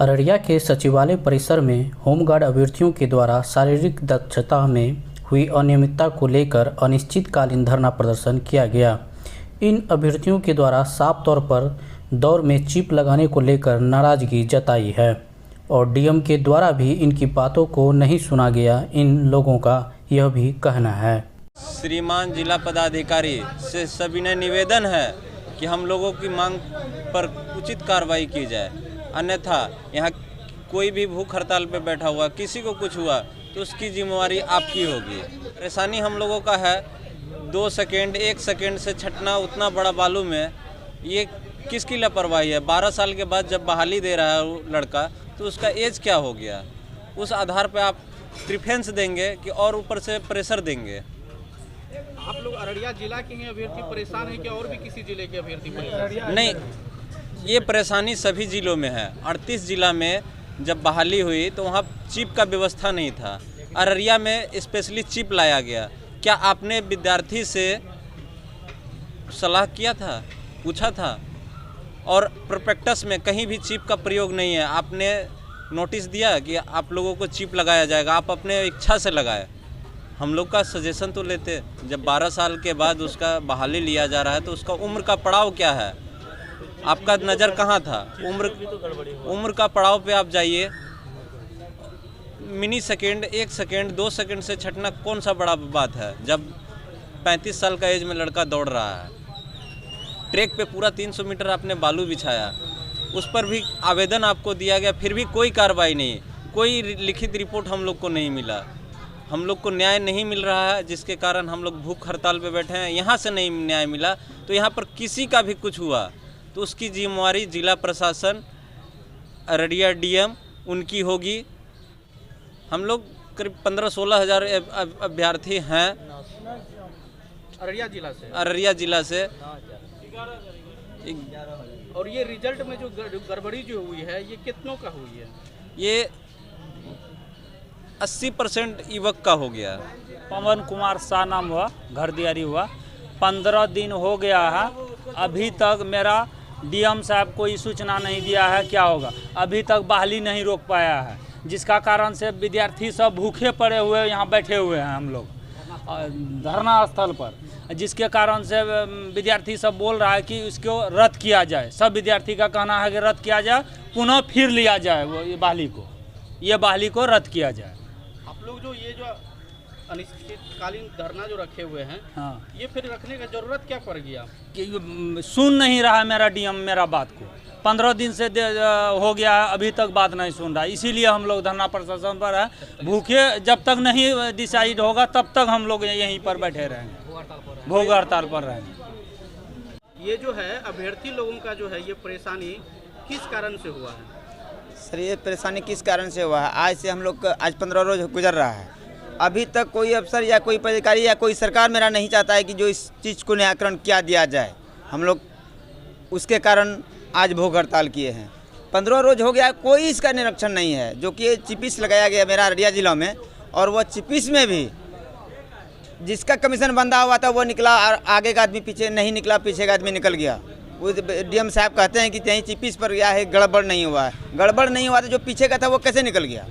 अररिया के सचिवालय परिसर में होमगार्ड अभ्यर्थियों के द्वारा शारीरिक दक्षता में हुई अनियमितता को लेकर अनिश्चितकालीन धरना प्रदर्शन किया गया। इन अभ्यर्थियों के द्वारा साफ तौर पर दौड़ में चिप लगाने को लेकर नाराजगी जताई है और डीएम के द्वारा भी इनकी बातों को नहीं सुना गया। इन लोगों का यह भी कहना है। श्रीमान जिला पदाधिकारी से सविनय निवेदन है कि हम लोगों की मांग पर उचित कार्रवाई की जाए, अन्यथा यहाँ कोई भी भूख हड़ताल पे बैठा हुआ किसी को कुछ हुआ तो उसकी जिम्मेवारी आपकी होगी। परेशानी हम लोगों का है 2 सेकेंड 1 सेकेंड से छटना उतना बड़ा बालू में, ये किसकी लापरवाही है। 12 साल के बाद जब बहाली दे रहा है वो लड़का तो उसका एज क्या हो गया, उस आधार पे आप प्रिफरेंस देंगे कि और ऊपर से प्रेशर देंगे। आप लोग अररिया जिला के ही अभ्यर्थी परेशान हैं कि और भी किसी जिले के अभ्यर्थी परेशान? नहीं, ये परेशानी सभी जिलों में है। 38 जिला में जब बहाली हुई तो वहाँ चिप का व्यवस्था नहीं था। अररिया में स्पेशली चिप लाया गया। क्या आपने विद्यार्थी से सलाह किया था, पूछा था? और प्रोस्पेक्टस में कहीं भी चिप का प्रयोग नहीं है। आपने नोटिस दिया कि आप लोगों को चिप लगाया जाएगा, आप अपने इच्छा से लगाए। हम लोग का सजेशन तो लेते। जब 12 साल के बाद उसका बहाली लिया जा रहा है तो उसका उम्र का पड़ाव क्या है, आपका नज़र कहाँ था? उम्र का पड़ाव पे आप जाइए। मिनी सेकेंड 1 सेकेंड 2 सेकेंड से छटना कौन सा बड़ा बात है जब 35 साल का एज में लड़का दौड़ रहा है। ट्रैक पे पूरा 300 मीटर आपने बालू बिछाया, उस पर भी आवेदन आपको दिया गया, फिर भी कोई कार्रवाई नहीं, कोई लिखित रिपोर्ट हम लोग को नहीं मिला। हम लोग को न्याय नहीं मिल रहा है, जिसके कारण हम लोग भूख हड़ताल पे बैठे हैं। यहाँ से नहीं न्याय मिला तो यहाँ पर किसी का भी कुछ हुआ तो उसकी जिम्मेवारी जिला प्रशासन, अररिया डीएम उनकी होगी। हम लोग करीब 15-16 हज़ार अभ्यर्थी हैं अररिया जिला से। और ये रिजल्ट में जो गड़बड़ी जो हुई है ये कितनों का हुई है? ये 80% युवक का हो गया। पवन कुमार शाह नाम हुआ, घर दियारी हुआ। 15 दिन हो गया है, अभी तक मेरा डीएम साहब कोई सूचना नहीं दिया है क्या होगा। अभी तक बहाली नहीं रोक पाया है, जिसका कारण से विद्यार्थी सब भूखे पड़े हुए यहाँ बैठे हुए हैं हम लोग धरना स्थल पर, जिसके कारण से विद्यार्थी सब बोल रहा है कि इसको रद्द किया जाए। सब विद्यार्थी का कहना है कि रद्द किया जाए, पुनः फिर लिया जाए वो ये बहाली को रद्द किया जाए। आप लोग जो ये जो अनिश्चितकालीन धरना जो रखे हुए हैं, हाँ, ये फिर रखने का जरूरत क्या पड़ गया? कि सुन नहीं रहा है मेरा डीएम मेरा बात को। 15 दिन से हो गया है, अभी तक बात नहीं सुन रहा। इसीलिए हम लोग धरना प्रशासन पर है। भूखे जब तक नहीं डिसाइड होगा तब तक हम लोग यहीं पर बैठे रहेंगे, भूख हड़ताल पर रहेंगे। ये जो है अभ्यर्थी लोगों का जो है ये परेशानी किस कारण से हुआ है? सर, ये परेशानी किस कारण से हुआ है? आज से हम लोग आज 15 रोज गुजर रहा है, अभी तक कोई अफसर या कोई पदाधिकारी या कोई सरकार मेरा नहीं चाहता है कि जो इस चीज़ को निराकरण किया दिया जाए। हम लोग उसके कारण आज भूख हड़ताल किए हैं। 15 रोज हो गया, कोई इसका निरीक्षण नहीं है। जो कि चिपिस लगाया गया मेरा अररिया जिला में, और वह चिपिस में भी जिसका कमीशन बंधा हुआ था वो निकला, आगे का आदमी पीछे नहीं निकला, पीछे का आदमी निकल गया। वो डीएम साहब कहते हैं कि यहीं चिपिस पर गया है, गड़बड़ नहीं हुआ है। गड़बड़ नहीं हुआ तो जो पीछे का था वो कैसे निकल गया?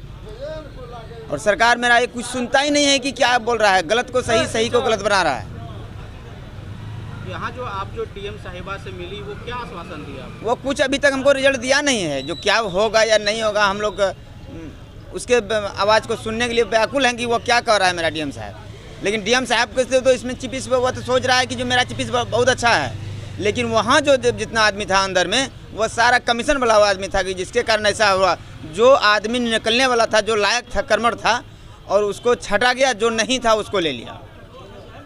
और सरकार मेरा ये कुछ सुनता ही नहीं है कि क्या बोल रहा है, गलत को सही, सही को गलत बना रहा है। यहाँ जो आप जो डीएम साहिबा से मिली वो क्या आश्वासन दिया? वो कुछ अभी तक हमको रिजल्ट दिया नहीं है। जो क्या होगा या नहीं होगा, हम लोग उसके आवाज़ को सुनने के लिए व्याकुल हैं कि वो क्या कह रहा है मेरा डीएम साहब। लेकिन डीएम साहब के तो इसमें चिपिस वो तो सोच रहा है कि जो मेरा चिपिस बहुत अच्छा है, लेकिन वहाँ जो जितना आदमी था अंदर में वो सारा कमीशन वाला हुआ आदमी था, कि जिसके कारण ऐसा हुआ। जो आदमी निकलने वाला था, जो लायक था, कर्मठ था, और उसको छटा गया। जो नहीं था उसको ले लिया।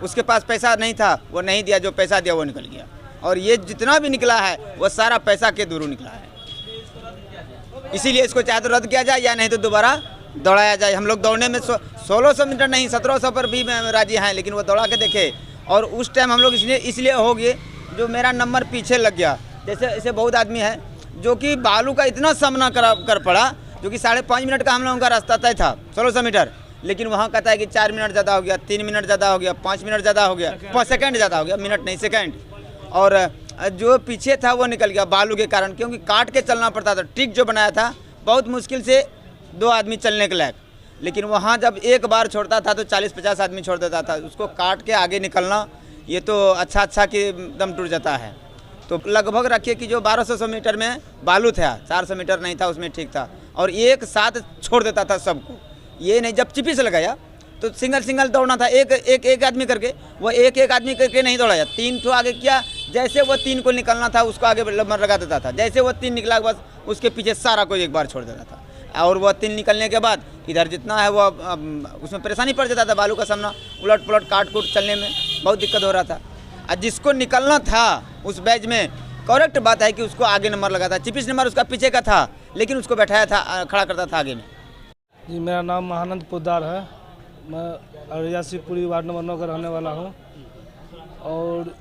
उसके पास पैसा नहीं था वो नहीं दिया, जो पैसा दिया वो निकल गया। और ये जितना भी निकला है वो सारा पैसा के दूर निकला है। इसीलिए इसको चाहे तो रद्द किया जाए या नहीं तो दोबारा दौड़ाया जाए। हम लोग दौड़ने में 1600 मीटर नहीं 1700 पर भी राजी हैं, लेकिन वो दौड़ा के देखे। और उस टाइम हम लोग इसलिए हो गए जो मेरा नंबर पीछे लग गया। जैसे ऐसे बहुत आदमी है जो कि बालू का इतना सामना कर पड़ा, जो कि 5.5 मिनट का हम लोगों का रास्ता तय था 1600 मीटर, लेकिन वहाँ कहता है कि 4 मिनट ज़्यादा हो गया, 3 मिनट ज़्यादा हो गया, 5 मिनट ज़्यादा हो गया, 5 सेकंड ज़्यादा हो गया, मिनट नहीं सेकंड। और जो पीछे था वो निकल गया बालू के कारण, क्योंकि काट के चलना पड़ता था। ट्रिक जो बनाया था बहुत मुश्किल से 2 आदमी चलने के लायक, लेकिन वहाँ जब एक बार छोड़ता था तो 40-50 आदमी छोड़ देता था। उसको काट के आगे निकलना ये तो अच्छा कि दम टूट जाता है। तो लगभग रखिए कि जो 1200 मीटर में बालू था, 400 मीटर नहीं था, उसमें ठीक था, और एक साथ छोड़ देता था सबको। ये नहीं, जब चिपी से लगाया तो सिंगल दौड़ना था, एक आदमी करके। वो एक आदमी करके नहीं दौड़ाया, 3 ठो आगे किया। जैसे वो 3 को निकलना था उसको आगे लगा देता था। जैसे वो 3 निकला बस उसके पीछे सारा को एक बार छोड़ देता था। और वो 3 निकलने के बाद इधर जितना है वो उसमें परेशानी पड़ जाता था। बालू का सामना उलट पुलट काट कूट चलने में बहुत दिक्कत हो रहा था। और जिसको निकलना था उस बैच में, करेक्ट बात है कि उसको आगे नंबर लगा था। 25 नंबर उसका पीछे का था, लेकिन उसको बैठाया था, खड़ा करता था आगे में। जी, मेरा नाम महानंद पोद्दार है। मैं अररिया शिवपुरी वार्ड नंबर 9 का रहने वाला हूँ। और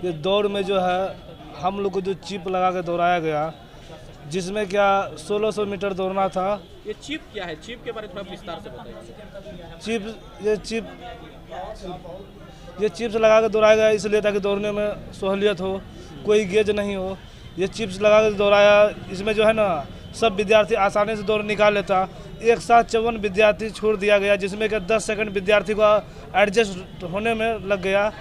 ये दौड़ में जो है हम लोग को जो चिप लगा के दौड़ाया गया, जिसमें क्या 1600 मीटर दौड़ना था। ये चिप क्या है? चिप के बारे में थोड़ा विस्तार से बताइए। ये चिप्स लगा के दौड़ाया गया इसलिए ताकि दौड़ने में सहूलियत हो, कोई गेज नहीं हो। ये चिप्स लगा के दौड़ाया, इसमें जो है ना सब विद्यार्थी आसानी से दौड़ निकाल लेता। एक साथ 54 विद्यार्थी छोड़ दिया गया, जिसमें कि 10 सेकंड विद्यार्थी को एडजस्ट होने में लग गया,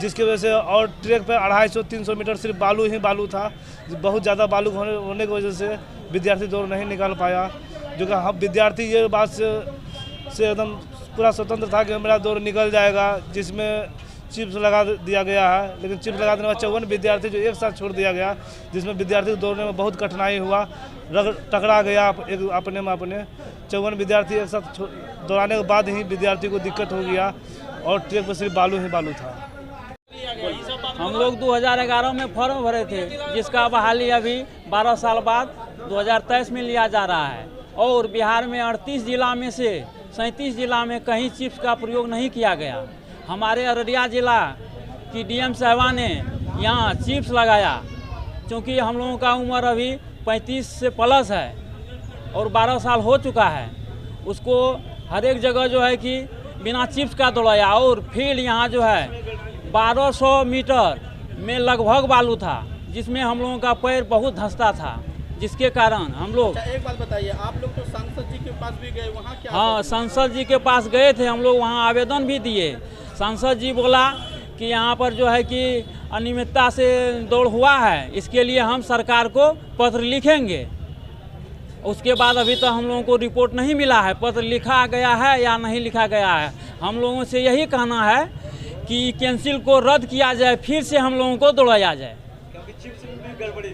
जिसकी वजह से। और ट्रैक पे 250-300 मीटर सिर्फ बालू ही बालू था। बहुत ज़्यादा बालू होने की वजह से विद्यार्थी दौड़ नहीं निकाल पाया। जो कि हम विद्यार्थी ये बात से एकदम पूरा स्वतंत्र था कि मेरा दौड़ निकल जाएगा, जिसमें चिप्स लगा दिया गया है। लेकिन चिप्स लगा देने में 54 विद्यार्थी जो एक साथ छोड़ दिया गया, जिसमें विद्यार्थी को दौड़ने में बहुत कठिनाई हुआ, टकरा गया एक अपने में अपने। 54 विद्यार्थी एक साथ दौड़ाने के बाद ही विद्यार्थी को दिक्कत हो गया, और ट्रैक पर सिर्फ बालू ही बालू था। हम लोग 2011 में फॉर्म भरे थे, जिसका बहाली अभी 12 साल बाद 2023 में लिया जा रहा है। और बिहार में 38 जिला में से 37 जिला में कहीं चिप्स का प्रयोग नहीं किया गया। हमारे अररिया जिला की डीएम साहबा ने यहाँ चिप्स लगाया, क्योंकि हम लोगों का उम्र अभी 35 से प्लस है और 12 साल हो चुका है। उसको हर एक जगह जो है कि बिना चिप्स का दौड़ाया। और फील्ड यहाँ जो है 1200 मीटर में लगभग बालू था, जिसमें हम लोगों का पैर बहुत धंसता था, जिसके कारण हम लोग। अच्छा, एक बात बताइए, आप लोग तो सांसद जी के पास भी गए, वहाँ क्या? हाँ, सांसद जी के पास गए थे हम लोग, वहाँ आवेदन भी दिए। सांसद जी बोला कि यहाँ पर जो है कि अनियमितता से दौड़ हुआ है, इसके लिए हम सरकार को पत्र लिखेंगे। उसके बाद अभी तो हम लोगों को रिपोर्ट नहीं मिला है, पत्र लिखा गया है या नहीं लिखा गया है। हम लोगों से यही कहना है कि कैंसिल को रद्द किया जाए, फिर से हम लोगों को दौड़ाया जाए, क्योंकि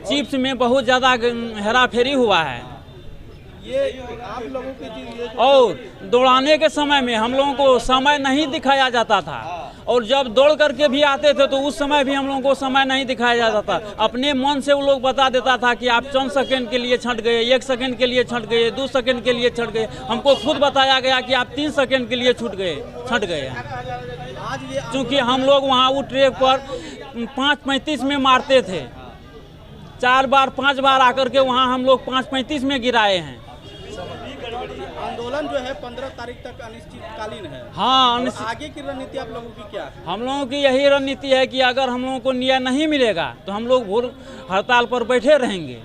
चिप्स में बहुत ज़्यादा हेरा फेरी हुआ है। ये आप लोगों की चीज़। और दौड़ाने के समय में हम लोगों को समय नहीं दिखाया जाता था, और जब दौड़ करके भी आते थे तो उस समय भी हम लोगों को समय नहीं दिखाया जाता था। अपने मन से वो लोग बता देता था कि आप 4 सेकंड के लिए छट गए, 1 सेकंड के लिए छट गए, 2 सेकंड के लिए छट गए। हमको खुद बताया गया कि आप 3 सेकंड के लिए छट गए। क्योंकि हम लोग वहाँ वो ट्रैक पर 5:35 में मारते थे, 4 बार 5 बार आकर के वहाँ हम लोग 5:35 में गिराए हैं। आंदोलन जो है 15 तारीख तक अनिश्चितकालीन है। हाँ, आगे की रणनीति आप लोगों की क्या है? हम लोगों की यही रणनीति है कि अगर हम लोगों को न्याय नहीं मिलेगा तो हम लोग भूख हड़ताल पर बैठे रहेंगे।